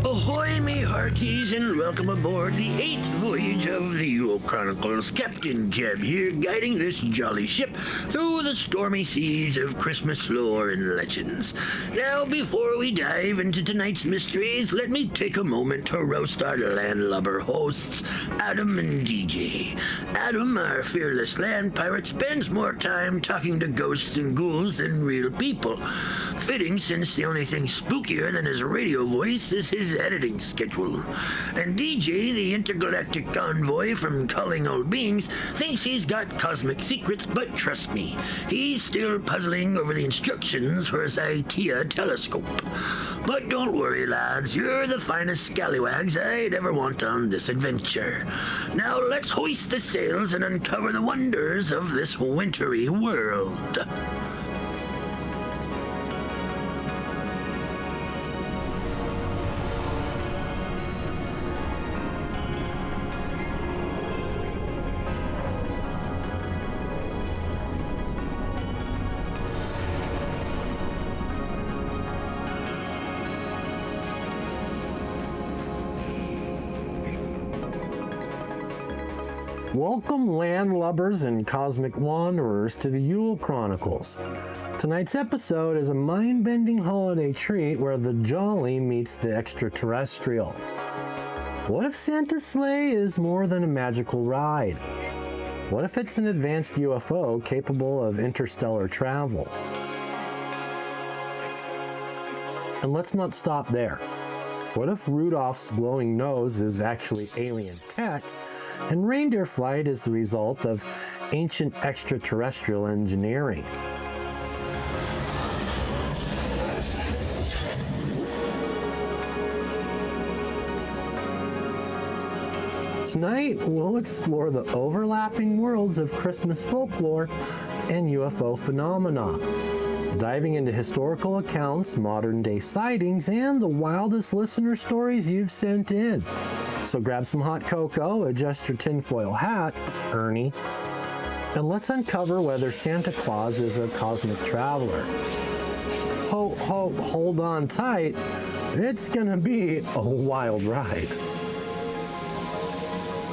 Ahoy, me hearties, and welcome aboard the 8th voyage of the Yule Chronicles. Captain Jeb here, guiding this jolly ship through the stormy seas of Christmas lore and legends. Now, before we dive into tonight's mysteries, let me take a moment to roast our landlubber hosts, Adam and DJ. Adam, our fearless land pirate, spends more time talking to ghosts and ghouls than real people. Fitting, since the only thing spookier than his radio voice is his editing schedule. And DJ, the intergalactic convoy from Calling Old Beings, thinks he's got cosmic secrets, but trust me, he's still puzzling over the instructions for his IKEA telescope. But don't worry, lads, you're the finest scallywags I'd ever want on this adventure. Now let's hoist the sails and uncover the wonders of this wintry world. Welcome, landlubbers and cosmic wanderers, to the Yule Chronicles. Tonight's episode is a mind-bending holiday treat where the jolly meets the extraterrestrial. What if Santa's sleigh is more than a magical ride? What if it's an advanced UFO capable of interstellar travel? And let's not stop there. What if Rudolph's glowing nose is actually alien tech, and reindeer flight is the result of ancient extraterrestrial engineering? Tonight, we'll explore the overlapping worlds of Christmas folklore and UFO phenomena, diving into historical accounts, modern-day sightings, and the wildest listener stories you've sent in. So grab some hot cocoa, adjust your tinfoil hat, Ernie, and let's uncover whether Santa Claus is a cosmic traveler. Hold on tight. It's gonna be a wild ride.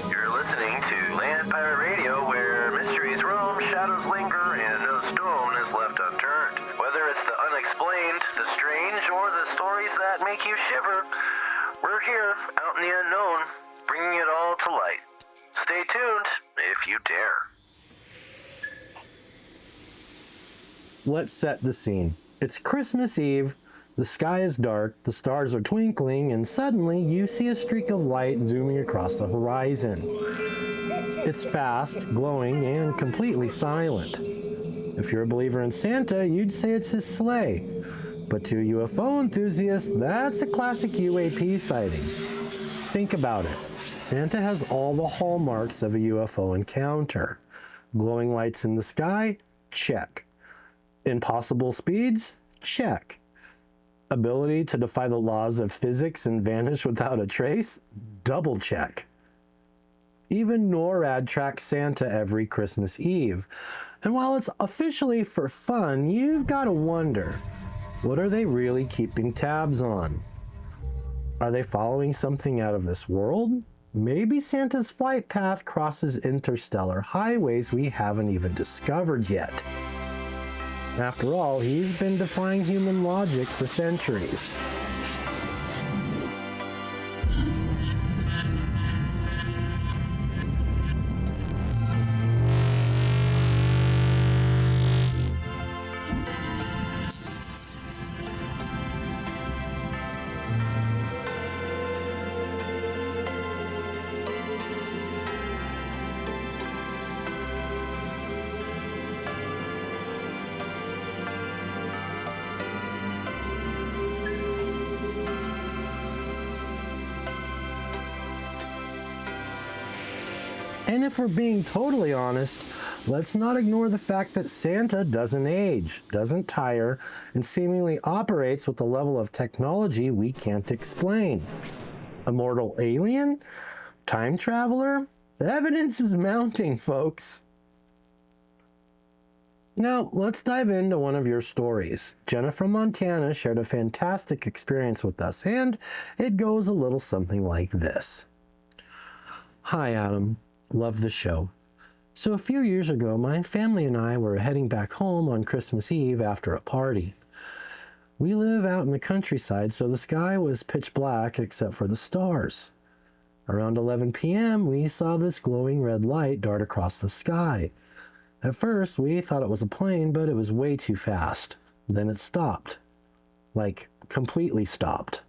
You're listening to Land Pirate Radio, where mysteries roam, shadows linger, and no stone is left unturned. Whether it's the unexplained, the strange, or the stories that make you shiver, we're here, out in the unknown, bringing it all to light. Stay tuned, if you dare. Let's set the scene. It's Christmas Eve, the sky is dark, the stars are twinkling, and suddenly you see a streak of light zooming across the horizon. It's fast, glowing, and completely silent. If you're a believer in Santa, you'd say it's his sleigh. But to UFO enthusiasts, that's a classic UAP sighting. Think about it. Santa has all the hallmarks of a UFO encounter. Glowing lights in the sky? Check. Impossible speeds? Check. Ability to defy the laws of physics and vanish without a trace? Double check. Even NORAD tracks Santa every Christmas Eve. And while it's officially for fun, you've got to wonder, what are they really keeping tabs on? Are they following something out of this world? Maybe Santa's flight path crosses interstellar highways we haven't even discovered yet. After all, he's been defying human logic for centuries. And if we're being totally honest, let's not ignore the fact that Santa doesn't age, doesn't tire, and seemingly operates with a level of technology we can't explain. Immortal alien? Time traveler? The evidence is mounting, folks. Now, let's dive into one of your stories. Jenna from Montana shared a fantastic experience with us, and it goes a little something like this. Hi, Adam. Love the show. So a few years ago, my family and I were heading back home on Christmas Eve after a party. We live out in the countryside, so the sky was pitch black except for the stars. Around 11 p.m., we saw this glowing red light dart across the sky. At first, we thought it was a plane, but it was way too fast. Then it stopped. Like, completely stopped.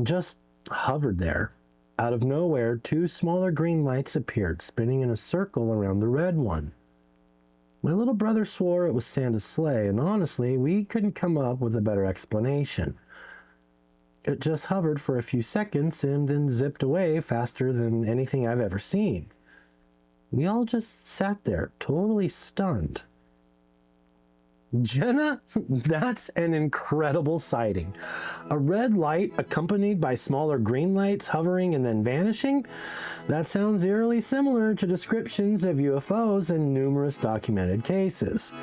Just hovered there. Out of nowhere, two smaller green lights appeared, spinning in a circle around the red one. My little brother swore it was Santa's sleigh, and honestly, we couldn't come up with a better explanation. It just hovered for a few seconds and then zipped away faster than anything I've ever seen. We all just sat there, totally stunned. Jenna, that's an incredible sighting. A red light accompanied by smaller green lights hovering and then vanishing? That sounds eerily similar to descriptions of UFOs in numerous documented cases.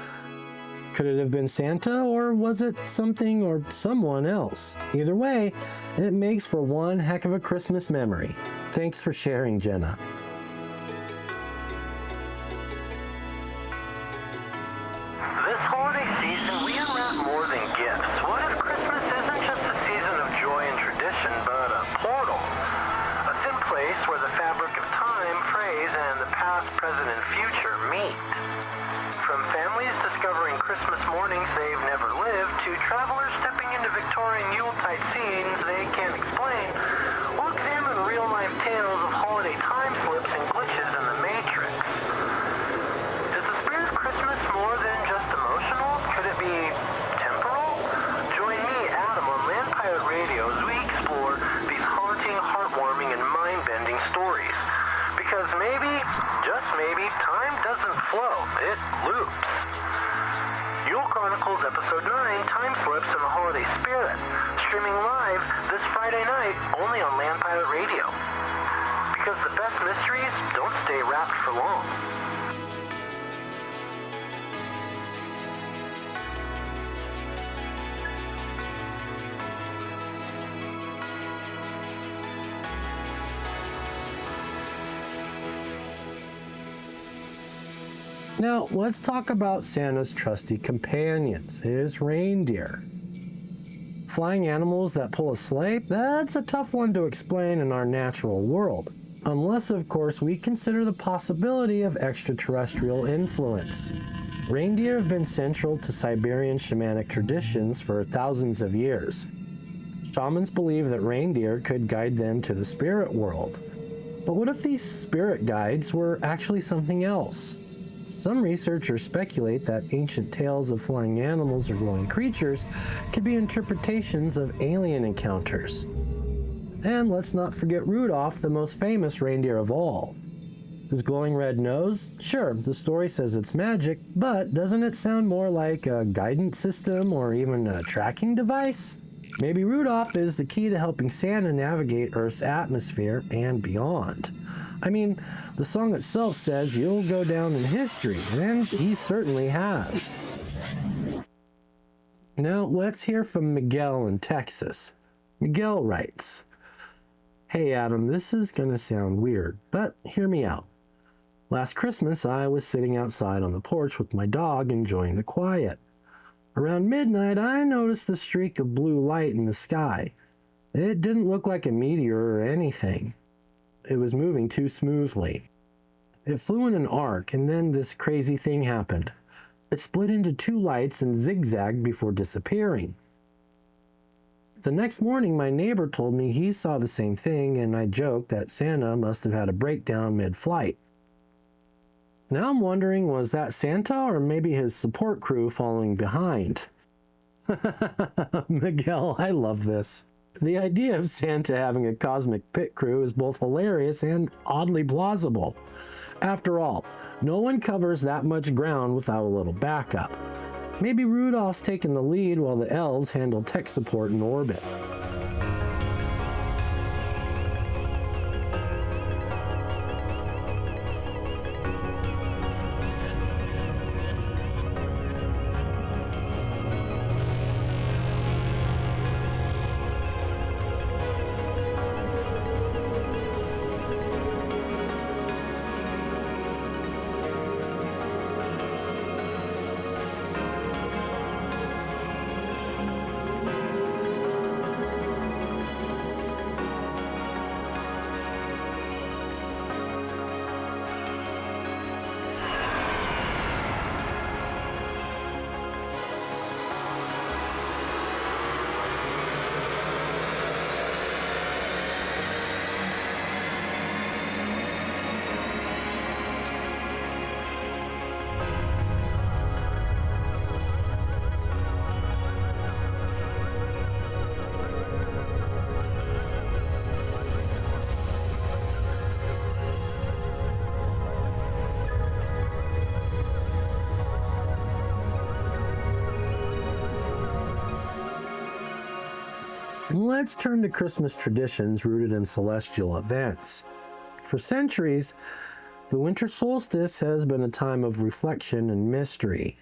Could it have been Santa, or was it something or someone else? Either way, it makes for one heck of a Christmas memory. Thanks for sharing, Jenna. This holiday season, we unwrap more than gifts. What if Christmas isn't just a season of joy and tradition, but a portal? A thin place where the fabric of time, phrase, and the past, present, and future meet. From families discovering Christmas mornings they've never lived, to travelers stepping into Victorian Yule-type scenes they can't explain, we'll examine real-life tales of holiday time slips and glitches in the Matrix. Is the spirit of Christmas more than just emotional? Could it be temporal? Join me, Adam, on Land Pirate Radio as we explore these haunting, heartwarming, and mind-bending stories. Because maybe, just maybe, time doesn't flow, it loops. Yule Chronicles Episode 9, Time Slips and the Holiday Spirit, streaming live this Friday night only on Land Pirate Radio. Because the best mysteries don't stay wrapped for long. Now, let's talk about Santa's trusty companions, his reindeer. Flying animals that pull a sleigh? That's a tough one to explain in our natural world. Unless, of course, we consider the possibility of extraterrestrial influence. Reindeer have been central to Siberian shamanic traditions for thousands of years. Shamans believe that reindeer could guide them to the spirit world. But what if these spirit guides were actually something else? Some researchers speculate that ancient tales of flying animals or glowing creatures could be interpretations of alien encounters. And let's not forget Rudolph, the most famous reindeer of all. His glowing red nose? Sure, the story says it's magic, but doesn't it sound more like a guidance system or even a tracking device? Maybe Rudolph is the key to helping Santa navigate Earth's atmosphere and beyond. I mean, the song itself says you'll go down in history, and he certainly has. Now, let's hear from Miguel in Texas. Miguel writes, "Hey Adam, this is going to sound weird, but hear me out. Last Christmas, I was sitting outside on the porch with my dog enjoying the quiet. Around midnight, I noticed a streak of blue light in the sky. It didn't look like a meteor or anything. It was moving too smoothly. It flew in an arc, and then this crazy thing happened. It split into two lights and zigzagged before disappearing. The next morning, my neighbor told me he saw the same thing, and I joked that Santa must have had a breakdown mid-flight. Now I'm wondering, was that Santa or maybe his support crew following behind?" Miguel, I love this. The idea of Santa having a cosmic pit crew is both hilarious and oddly plausible. After all, no one covers that much ground without a little backup. Maybe Rudolph's taking the lead while the elves handle tech support in orbit. Let's turn to Christmas traditions rooted in celestial events. For centuries, the winter solstice has been a time of reflection and mystery.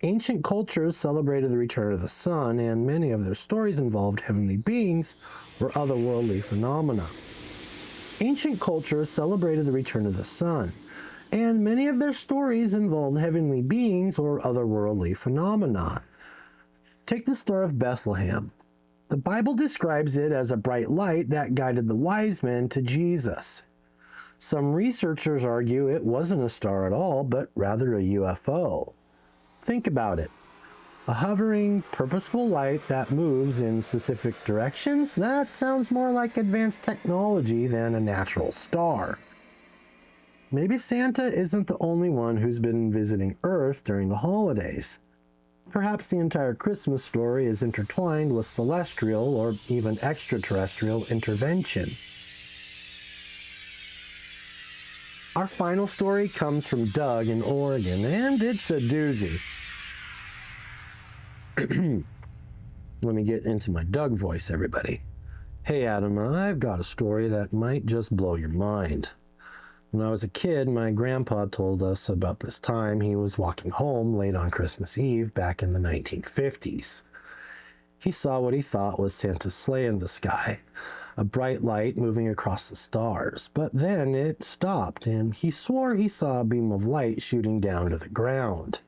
Ancient cultures celebrated the return of the sun, and many of their stories involved heavenly beings or otherworldly phenomena. Ancient cultures celebrated the return of the sun, and many of their stories involved heavenly beings or otherworldly phenomena. Take the Star of Bethlehem. The Bible describes it as a bright light that guided the wise men to Jesus. Some researchers argue it wasn't a star at all, but rather a UFO. Think about it. A hovering, purposeful light that moves in specific directions? That sounds more like advanced technology than a natural star. Maybe Santa isn't the only one who's been visiting Earth during the holidays. Perhaps the entire Christmas story is intertwined with celestial or even extraterrestrial intervention. Our final story comes from Doug in Oregon, and it's a doozy. Let me get into my Doug voice, everybody. Hey Adam, I've got a story that might just blow your mind. When I was a kid, my grandpa told us about this time he was walking home late on Christmas Eve back in the 1950s. He saw what he thought was Santa's sleigh in the sky, a bright light moving across the stars, but then it stopped and he swore he saw a beam of light shooting down to the ground.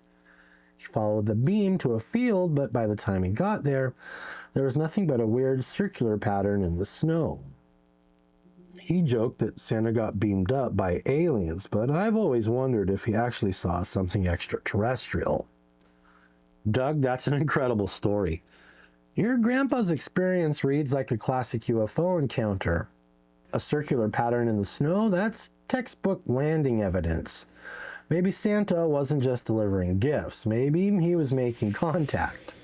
He followed the beam to a field, but by the time he got there, there was nothing but a weird circular pattern in the snow. He joked that Santa got beamed up by aliens, but I've always wondered if he actually saw something extraterrestrial. Doug, that's an incredible story. Your grandpa's experience reads like a classic UFO encounter. A circular pattern in the snow, that's textbook landing evidence. Maybe Santa wasn't just delivering gifts. Maybe he was making contact.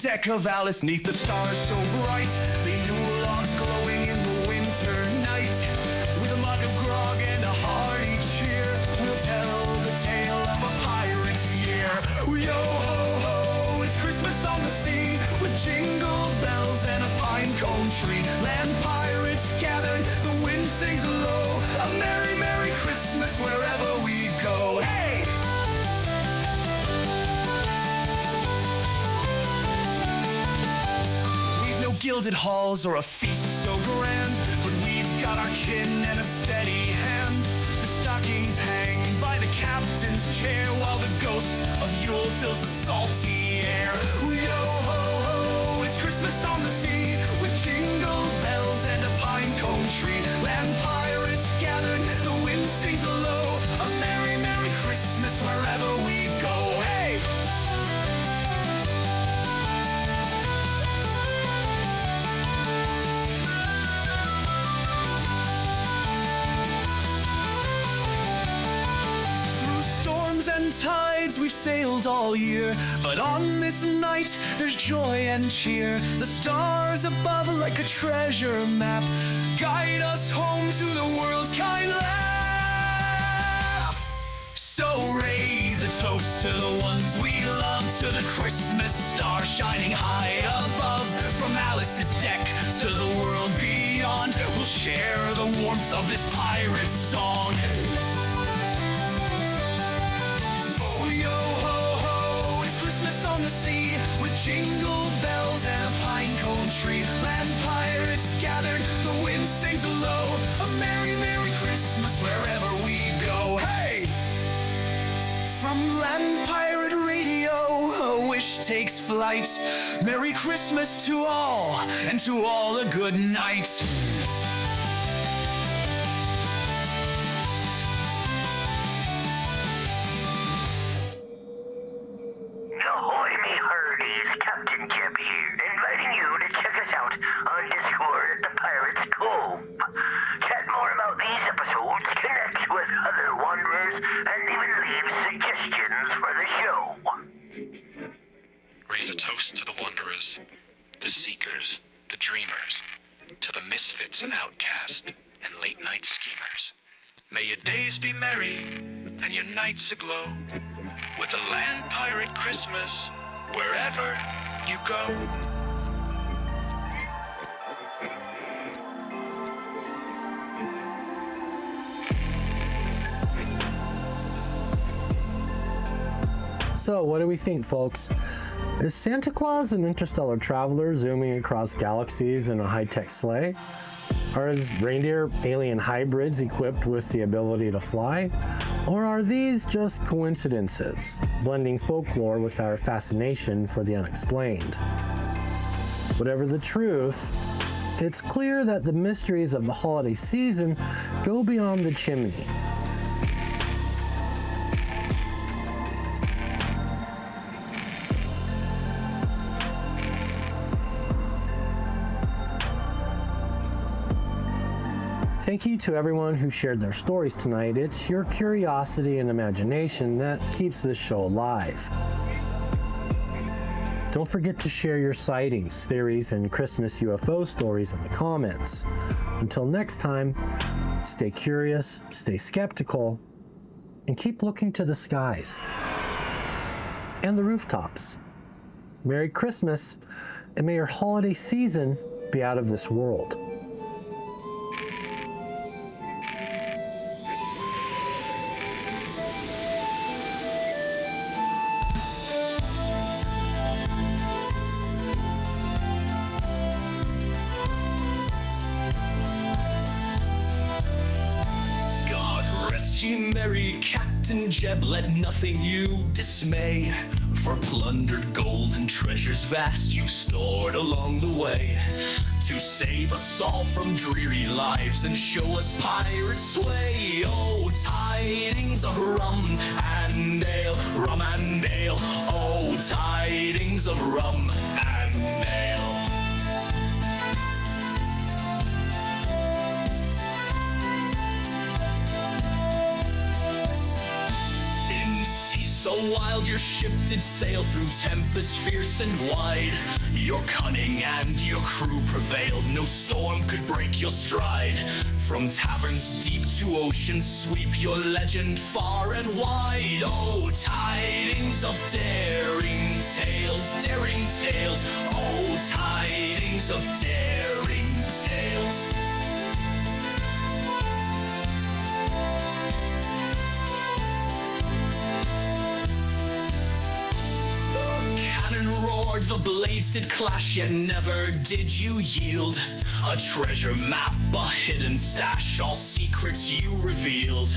Deck of Alice, neath the stars so bright, the Yule logs glowing in the winter night. With a mug of grog and a hearty cheer, we'll tell the tale of a pirate's year. Yo ho ho, it's Christmas on the sea, with jingle bells and a pine cone tree. Land pirates gathered, the wind sings low, a merry, merry Christmas wherever we go. Hey! Gilded halls or a feast so grand, but we've got our kin and a steady hand. The stockings hang by the captain's chair, while the ghost of Yule fills the salty air. Yo ho ho, it's Christmas on the sea, with jingle bells and a pine cone tree. Land pirates gathered, the wind sings low, a merry, merry Christmas wherever we go. Hey! And tides we've sailed all year, but on this night there's joy and cheer. The stars above like a treasure map guide us home to the world's kind lap. So raise a toast to the ones we love, to the Christmas star shining high above. From Alice's deck to the world beyond, we'll share the warmth of this pirate song. On the sea, with jingle bells and a pine cone tree. Land pirates gathered, the wind sings low, a merry, merry Christmas wherever we go. Hey! From Land Pirate Radio, a wish takes flight. Merry Christmas to all, and to all a good night. Ahoy, me hearties, Captain Jeb here, inviting you to check us out on Discord at the Pirates Cove. Chat more about these episodes, connect with other wanderers, and even leave suggestions for the show. Raise a toast to the wanderers, the seekers, the dreamers, to the misfits and outcast, and late-night schemers. May your days be merry and your nights aglow with a land pirate Christmas wherever you go. So, what do we think, folks? Is Santa Claus an interstellar traveler zooming across galaxies in a high-tech sleigh? Are his reindeer alien hybrids equipped with the ability to fly? Or are these just coincidences, blending folklore with our fascination for the unexplained? Whatever the truth, it's clear that the mysteries of the holiday season go beyond the chimney. Thank you to everyone who shared their stories tonight. It's your curiosity and imagination that keeps this show alive. Don't forget to share your sightings, theories, and Christmas UFO stories in the comments. Until next time, stay curious, stay skeptical, and keep looking to the skies and the rooftops. Merry Christmas, and may your holiday season be out of this world. Ye merry Captain Jeb, let nothing you dismay. For plundered gold and treasures vast you stored along the way, to save us all from dreary lives and show us pirate sway. Oh, tidings of rum and ale, rum and ale. Oh, tidings of rum and ale. So wild your ship did sail through tempests fierce and wide. Your cunning and your crew prevailed, no storm could break your stride. From taverns deep to ocean sweep, your legend far and wide. Oh, tidings of daring tales, daring tales. Oh, tidings of daring tales. Roared, the blades did clash, yet never did you yield. A treasure map, a hidden stash, all secrets you revealed.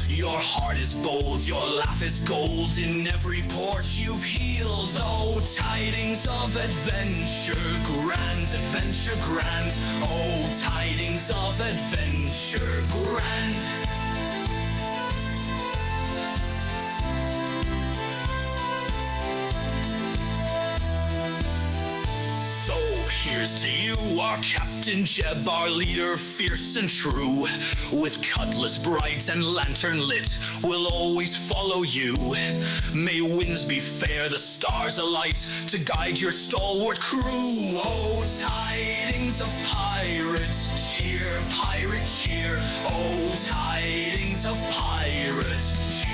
Your heart is bold, your laugh is gold, in every port you've healed. Oh, tidings of adventure grand, adventure grand. Oh, tidings of adventure grand. Here's to you, our Captain Jeb, our leader fierce and true. With cutlass bright and lantern lit, we'll always follow you. May winds be fair, the stars alight, to guide your stalwart crew. Oh, tidings of pirates, cheer, pirate cheer. Oh, tidings of pirate cheer.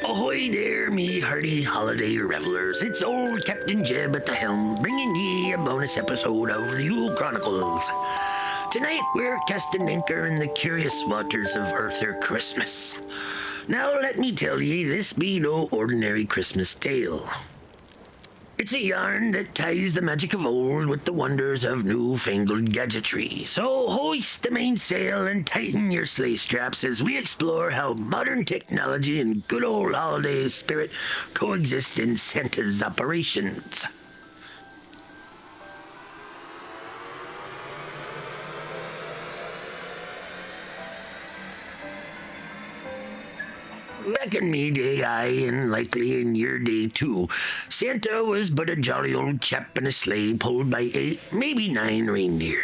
Ahoy there, me hearty holiday revelers. It's old Captain Jeb at the helm, bringing ye a bonus episode of the Yule Chronicles. Tonight, we're casting anchor in the curious waters of Arthur Christmas. Now let me tell ye, this be no ordinary Christmas tale. It's a yarn that ties the magic of old with the wonders of newfangled gadgetry. So hoist the mainsail and tighten your sleigh straps as we explore how modern technology and good old holiday spirit coexist in Santa's operations. Back in me day, aye, and likely in your day too, Santa was but a jolly old chap in a sleigh pulled by 8, maybe 9 reindeer.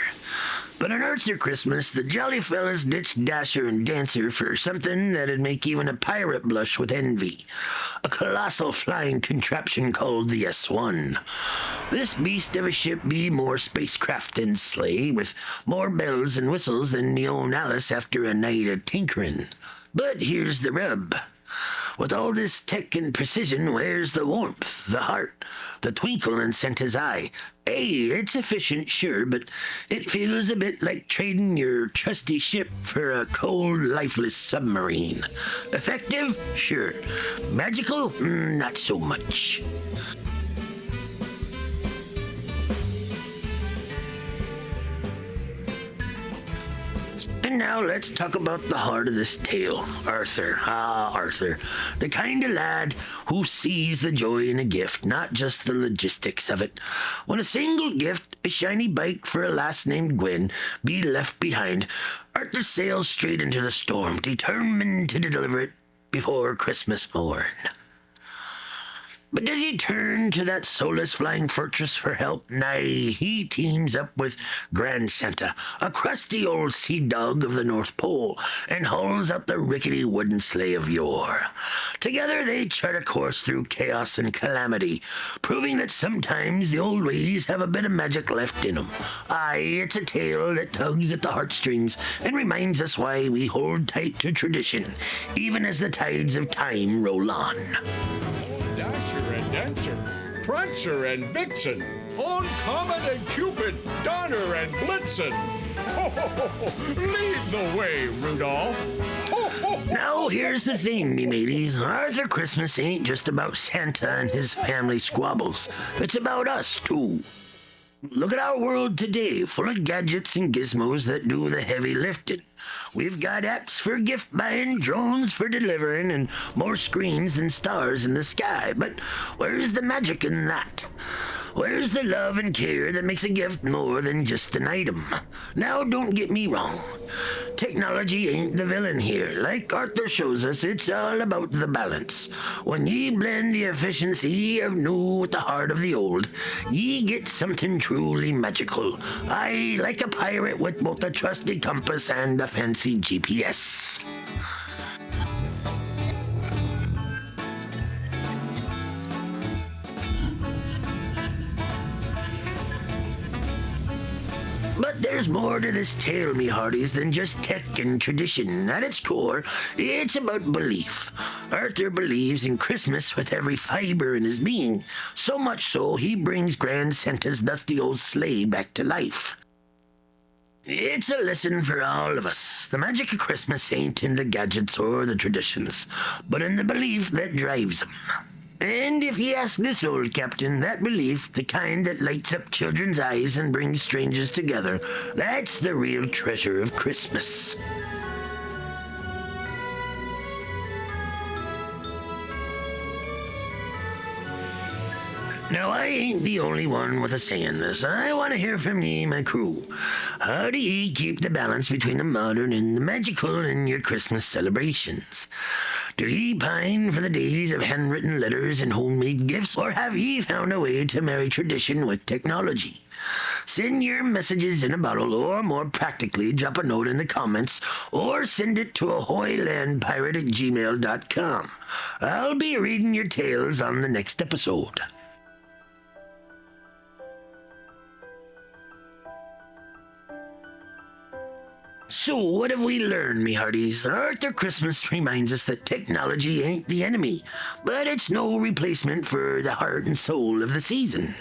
But on Arthur Christmas, the jolly fellas ditched Dasher and Dancer for something that'd make even a pirate blush with envy. A colossal flying contraption called the S1. This beast of a ship be more spacecraft than sleigh, with more bells and whistles than me own Alice after a night of tinkering. But here's the rub. With all this tech and precision, where's the warmth, the heart, the twinkle in Santa's eye? Hey, it's efficient, sure, but it feels a bit like trading your trusty ship for a cold, lifeless submarine. Effective? Sure. Magical? Not so much. And now let's talk about the heart of this tale. Arthur. Arthur. The kind of lad who sees the joy in a gift, not just the logistics of it. When a single gift, a shiny bike for a lass named Gwen, be left behind, Arthur sails straight into the storm, determined to deliver it before Christmas morn. But does he turn to that soulless flying fortress for help? Nay, he teams up with Grand Santa, a crusty old sea dog of the North Pole, and hauls out the rickety wooden sleigh of yore. Together they chart a course through chaos and calamity, proving that sometimes the old ways have a bit of magic left in them. Aye, it's a tale that tugs at the heartstrings and reminds us why we hold tight to tradition, even as the tides of time roll on. Dasher and Dancer, Prancer and Vixen, on Comet and Cupid, Donner and Blitzen. Ho, ho, ho, ho. Lead the way, Rudolph. Ho, ho, ho. Now, here's the thing, me mateys. Arthur Christmas ain't just about Santa and his family squabbles. It's about us, too. Look at our world today, full of gadgets and gizmos that do the heavy lifting. We've got apps for gift buying, drones for delivering, and more screens than stars in the sky. But where's the magic in that? Where's the love and care that makes a gift more than just an item? Now, don't get me wrong. Technology ain't the villain here. Like Arthur shows us, it's all about the balance. When ye blend the efficiency of new with the heart of the old, ye get something truly magical. Aye, like a pirate with both a trusty compass and a fancy GPS. But there's more to this tale, me hearties, than just tech and tradition. At its core, it's about belief. Arthur believes in Christmas with every fiber in his being, so much so he brings Grand Santa's dusty old sleigh back to life. It's a lesson for all of us. The magic of Christmas ain't in the gadgets or the traditions, but in the belief that drives them. And if ye ask this old captain, that belief, the kind that lights up children's eyes and brings strangers together, that's the real treasure of Christmas. Now, I ain't the only one with a say in this. I want to hear from ye, my crew. How do ye keep the balance between the modern and the magical in your Christmas celebrations? Do ye pine for the days of handwritten letters and homemade gifts, or have ye found a way to marry tradition with technology? Send your messages in a bottle, or more practically, drop a note in the comments, or send it to ahoylandpirate@gmail.com. I'll be reading your tales on the next episode. So, what have we learned, me hearties? Arthur Christmas reminds us that technology ain't the enemy, but it's no replacement for the heart and soul of the season.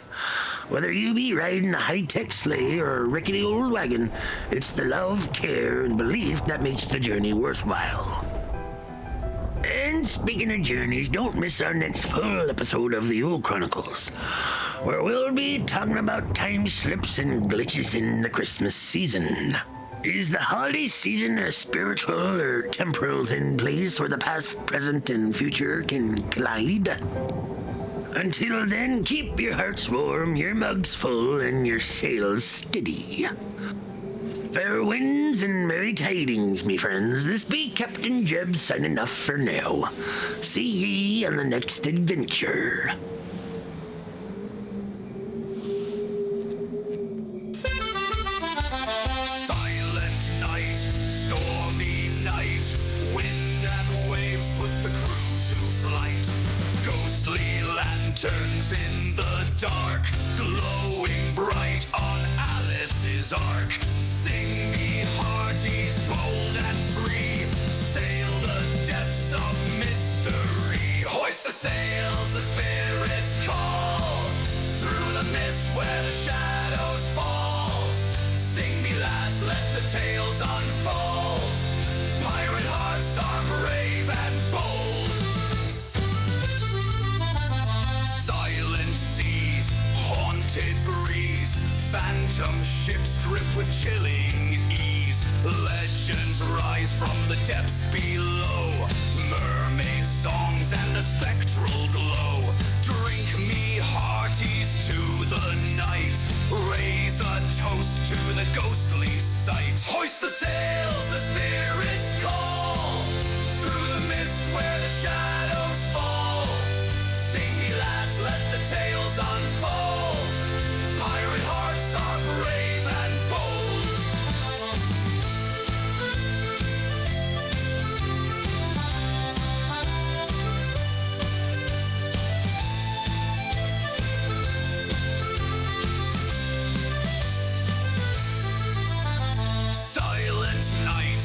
Whether you be riding a high-tech sleigh or a rickety old wagon, it's the love, care, and belief that makes the journey worthwhile. And speaking of journeys, don't miss our next full episode of the Yule Chronicles, where we'll be talking about time slips and glitches in the Christmas season. Is the holiday season a spiritual or temporal thin place where the past, present, and future can collide? Until then, keep your hearts warm, your mugs full, and your sails steady. Fair winds and merry tidings, me friends. This be Captain Jeb signing off for now. See ye on the next adventure. Silent night, stormy night, wind and waves put the crew to flight. Ghostly lanterns in the dark, glowing bright on Alice's ark. Sing me hearties, bold and free, sail the depths of mystery. Hoist the sails, the spirits call, through the mist where the shadows fall. Sing me lads, let the tales unfold. Pirate hearts are brave and bold. Silent seas, haunted breeze, phantom ships drift with chilling ease. Legends rise from the depths below, mermaid songs and a spectral glow. Drink me hearties to the night, raise a toast to the ghostly sight. Hoist the sails, the spirits call, through the mist where the shadows fall. Sing me lads, let the tales unfold. Pirate hearts are brave and bold. Silent night,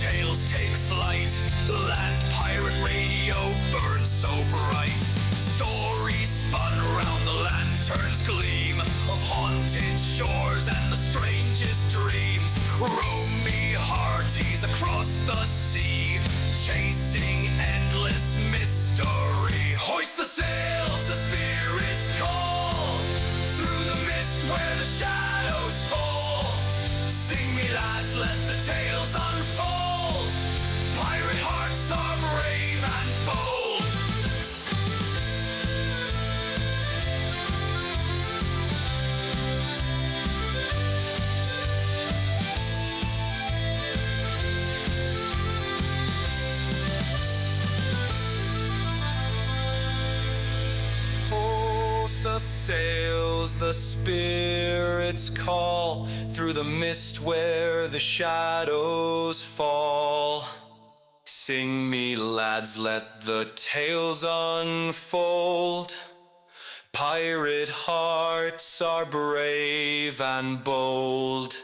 tales take flight. Land pirate radio burns so bright. Stories spun round the lantern's gleam of haunted shores and the strangest dreams. Roam me hearties across the sea, chasing endless mystery. Hoist the sails, the spirits call, through the mist where the shadows fall. Sing me lads, let the tales unfold. Pirate hearts are brave and bold. Hoist the sails, the spirits call, through the mist where the shadows fall. Sing me lads, let the tales unfold. Pirate hearts are brave and bold.